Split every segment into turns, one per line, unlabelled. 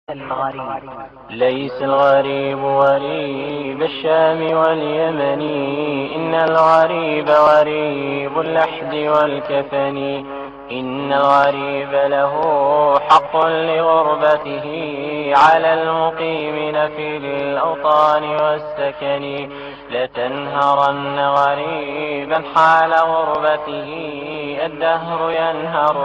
الغريب ليس الغريب غريب الشام واليمن، إن الغريب غريب اللحد والكفن. إن الغريب له حق لغربته على المقيمين في الأوطان والسكن. لتنهرن غريبا حال غربته، الدهر ينهر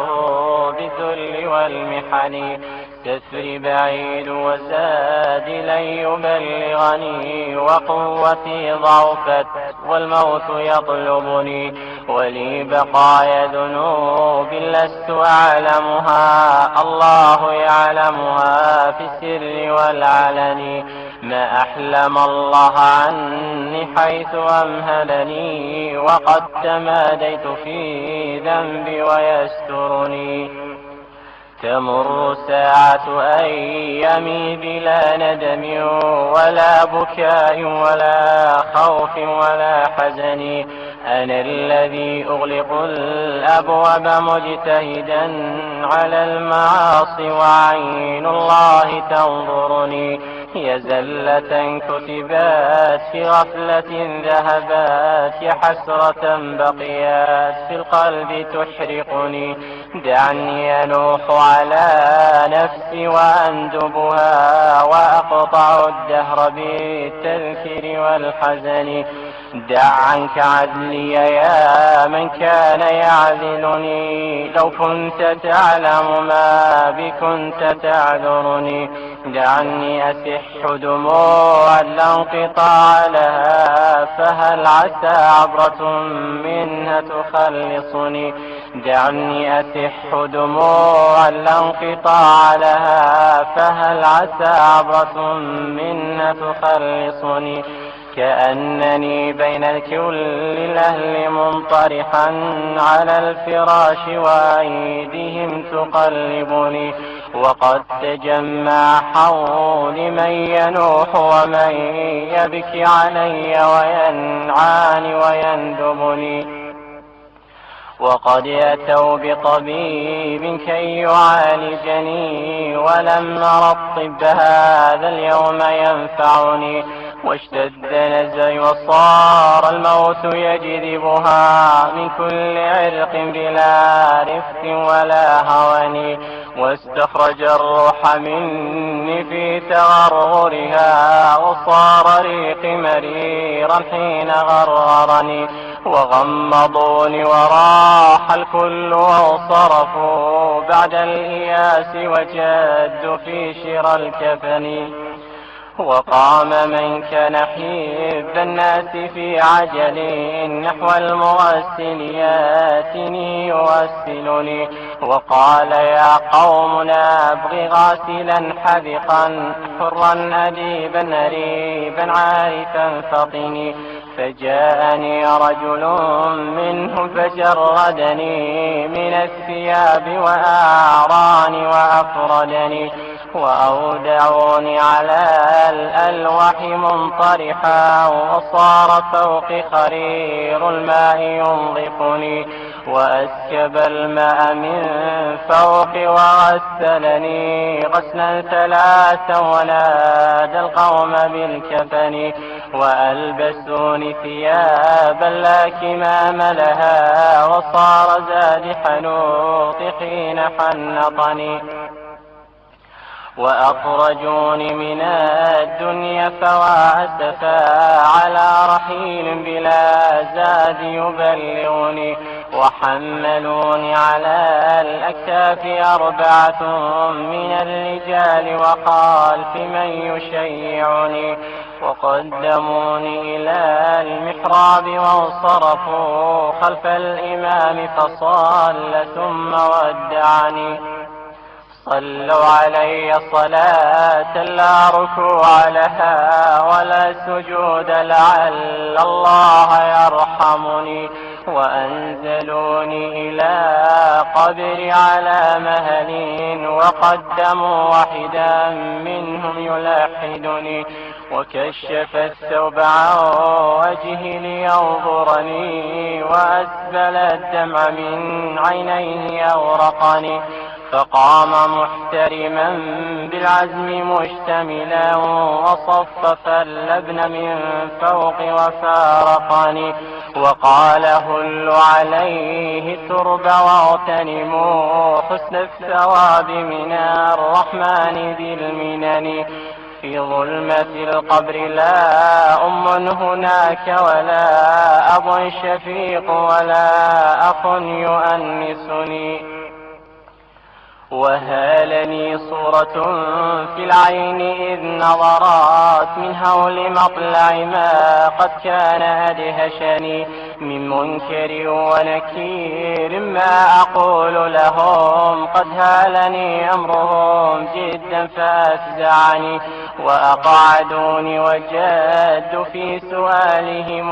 بالذل والمحن. كسري بعيد وزادي لن يبلغني، وقوتي ضعفت والموت يطلبني. ولي بقايا ذنوب لست أعلمها، الله يعلمها في السر والعلن. ما أحلم الله عني حيث أمهلني، وقد تماديت في ذنبي ويسترني. تمر ساعة أيامي بلا ندم ولا بكاء ولا خوف ولا حزن. أنا الذي أغلق الأبواب مجتهدا على المعاصي، وعين الله تنظرني. يا زلة كتبات في غفلة ذهبات، يا حسرة بقيات في القلب تحرقني. دعني أنوح على نفسي وأندبها، وأقطع الدهر بالتذكير والحزن. دع عنك عدلي يا من كان يعذلني، لو كنت تعلم ما بي كنت تعذرني. دعني أسح دموعا لا انقطاع لها، فهل عسى عبرة منها تخلصني. دعني أسح دموعا لا انقطاع لها، فهل عسى عبرة منها تخلصني. كأنني بين الكل الأهل منطرحا على الفراش، وأيديهم تقلبني. وقد تجمع حولي من ينوح ومن يبكي علي وينعاني ويندبني. وقد أتوا بطبيب كي يعالجني، ولم أر الطب هذا اليوم ينفعني. واشتد نزعي وصار الموت يجذبها من كل عرق بلا رفق ولا هوان. واستخرج الروح مني في تغرغرها، وصار ريقي مريرا حين غرغرني. وغمضوني وراح الكل وانصرفوا بعد الإياس، وجدوا في شرى الكفن. وقام من كان حب الناس في عجل نحو المغسل ياتني يغسلني. وقال يا قوم نبغي غاسلا حذقا حرا أديبا أريبا عارفا فطني. فجاءني رجل منهم فجردني من الثياب وأعراني وأفردني. وأودعوني على الألواح منطرحا، وصار فوقي خرير الماء ينظفني. وأسكب الماء من فوقي وغسلني غسلا ثلاثا، ونادى القوم بالكفن. وألبسوني ثيابا لا كمام لها، وصار زاد حنوطي حين حنطني. وأخرجوني من الدنيا فواسفا على رحيل بلا زاد يبلغني. وحملوني على الأكتاف 4 من الرجال وخلف من يشيعني. وقدموني إلى المحراب وانصرفوا خلف الإمام فصلى ثم ودعني. صلوا علي صلاة لا ركوع لها ولا سجود، لعل الله يرحمني. وأنزلوني إلى قبري على مهل، وقدموا واحدا منهم يلحدني. وكشف الثوب عن وجهي لينظرني، وأسبل الدمع من عينيه أورقني. فقام محترما بالعزم مشتملا وصفف اللبن من فوق وفارقني وقال هل عليه ترب واغتنموا حسن الثواب من الرحمن ذي المنن في ظلمة القبر لا أم هناك ولا أب شفيق ولا أخ يؤنسني وهالني صورة في العين إذ نظرات من هول مطلع ما قد كان أدهشني من منكر ونكير ما أقول لهم قد هالني أمرهم جدا فأفزعني وأقعدوني وجد في سؤالهم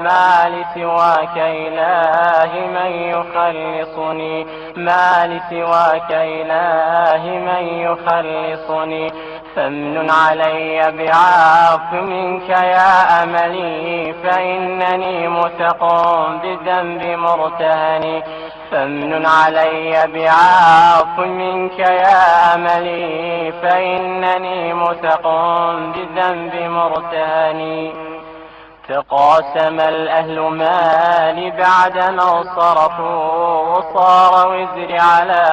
ما لسواك إله من يخلصني ما لسواك إله من يخلصني فامنن علي بعفو منك يا أملي فإنني متقم بالذنب مرتهني فامنن علي بعفو منك يا أملي فإنني متقم بالذنب مرتهني تقاسم الأهل مالي بعدما انصرفوا وصار وزري على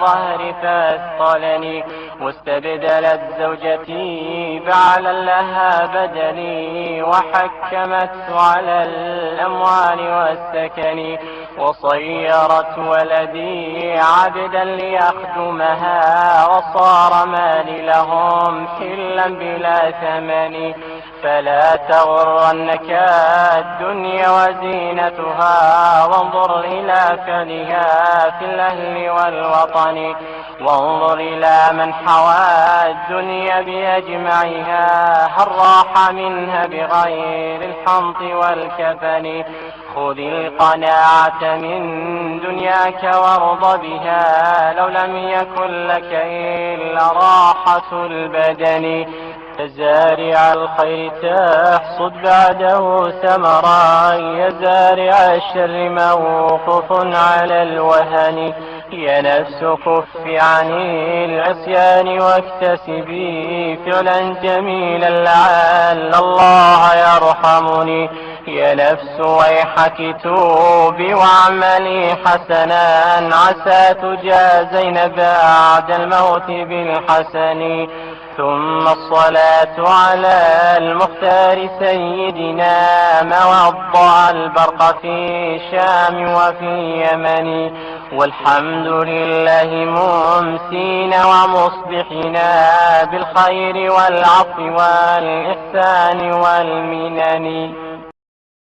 ظهري فاثقلني واستبدلت زوجتي بعلا لها بدني وحكمت على الأموال والسكن وصيرت ولدي عبدا ليخدمها وصار مالي لهم حلا بلا ثمن فلا تغرنك الدنيا وزينتها وانظر إلى فلها في الأهل والوطن وانظر إلى من حوى الدنيا بأجمعها هل راح منها بغير الحنط والكفن خذ القناعة من دنياك وارض بها لو لم يكن لك إلا راحة البدن زارع الخير تحصد بعده ثمرا يا زارع الشر موقوف على الوهن يا نفس كف عن العصيان واكتسبي فعلا جميلا لعل الله يرحمني يا نفس ويحك توبي واعملي حسنا عسى تجازين بعد الموت بالحسن ثم الصلاة على المختار سيدنا ما وضع البرق في الشام وفي يمن والحمد لله ممسين ومصبحنا بالخير والعفو والإحسان والمنن